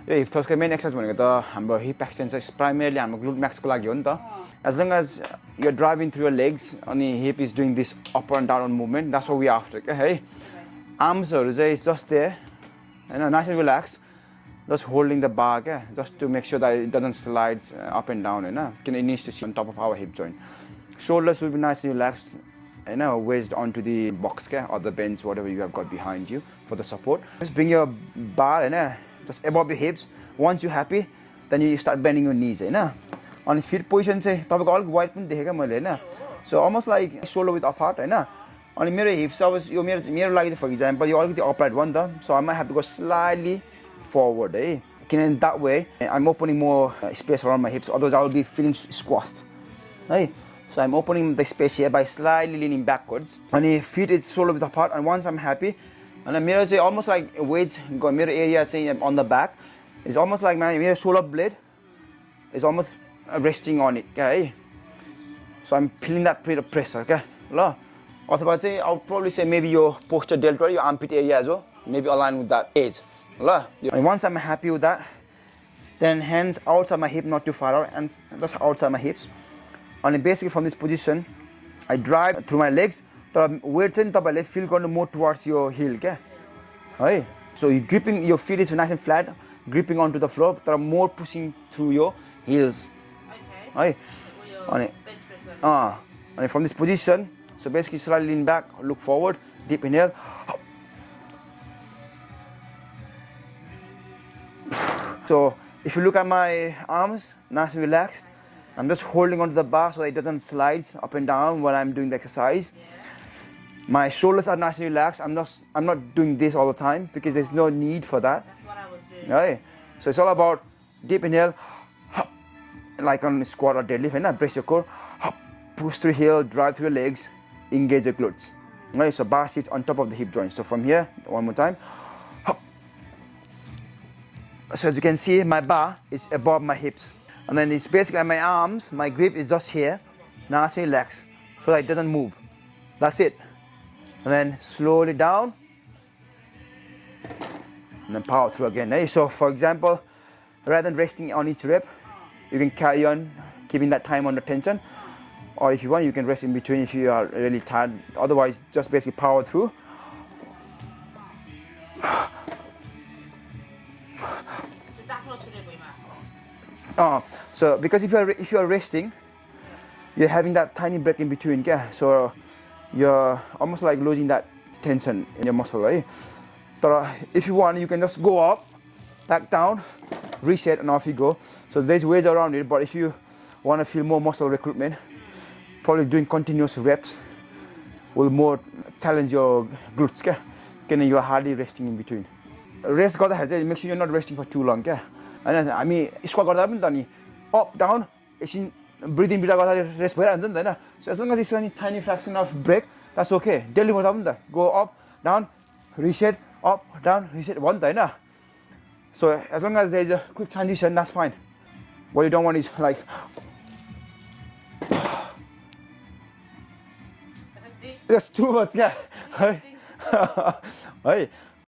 यो hip थ्रस्टको main exercise भनेको त हाम्रो हिप एक्सटेन्सन प्राइमेरली हाम्रो ग्लुट म्याक्सको लागि हो नि त as long as you are driving through your legs अनि hip is doing this up and down movement that's what we after क्या है आर्म्सहरू चाहिँ जस्ट दे होइन nice and relax just holding the bar क्या just to make sure that it doesn't slides up and down होइन किन it needs to sit on top of our hip joint shoulders will be nice and relax होइन based on to the box क्या or the bench whatever you have got behind you for the support just bring your bar होइन just above your hips once you happy then you start bending your knees होइन अनि fit position चाहिँ तपाईँको अलिक wide पनि देखेँ क्या मैले होइन so almost like shoulder with apart होइन अनि मेरो हिप्स अब यो मेरो लागि चाहिँ फर इक्जाम्पल यो अलिकति अपराइट भयो नि त so I my have to go slightly forward है किनभने that way I am opening more space around my hips otherwise I will be feeling squashed है so I am opening the space here by slightly leaning backwards अनि feet is shoulder with apart अनि once I am happy अनि मेरो चाहिँ almost like wedge मेरो area चाहिँ on the back is almost like मेरो solder blade is almost resting on it क्या है so I'm feeling that bit of pressure क्या ल अथवा चाहिँ I would probably say maybe your posterior deltoid your armpit area as well maybe align with that edge ल and once I'm happy with that then hands outside my hip not too far out and just outside my hips and basically from this position I drive through my legs तर weight चाहिँ तपाईहरुले feel गर्नु more towards your heel क्या है so you gripping your feet is nice and flat gripping onto the floor तर more pushing through your heels है अनि from this position so basically slightly lean back look forward deep inhale so if you look at my arms nice and relaxed I'm just holding onto the bar so that it doesn't slide up and down when I'm doing the exercise my shoulders are nice and relaxed I'm not doing this all the time because there's no need for that that's what I was doing right so it's all about deep inhale like on squat or deadlift and brace your core push through heel drive through your legs engage your glutes right so bar sits on top of the hip joint so from here one more time so as you can see my bar is above my hips and then it's basically my arms my grip is just here nice and relaxed so that it doesn't move that's it and then slowly down and then power through again right? So for example rather than resting on each rep you can carry on keeping that time under tension or if you want you can rest in between if you are really tired otherwise just basically power through so because if you are resting you're having that tiny break in between yeah so you're almost like losing that tension in your muscle right but if you want you can just go up back down reset and off you go so there's ways around it but if you want to feel more muscle recruitment probably doing continuous reps will more challenge your glutes क्या किन you are hardly resting in between rest गर्दाखेरि चाहिँ make sure you're not resting for too long क्या हैन हामी squat गर्दा पनि त नि up down एकछिन ब्रिदिङ बिटा गर्दा रेस्ट भइरहन्छ नि त हैन so as long as it's any tiny fraction of break that's okay daily गर्दा पनि त go up down reset up down reset भयो नि त हैन so as long as there's a quick transition that's fine what you don't want is like that's too much yeah है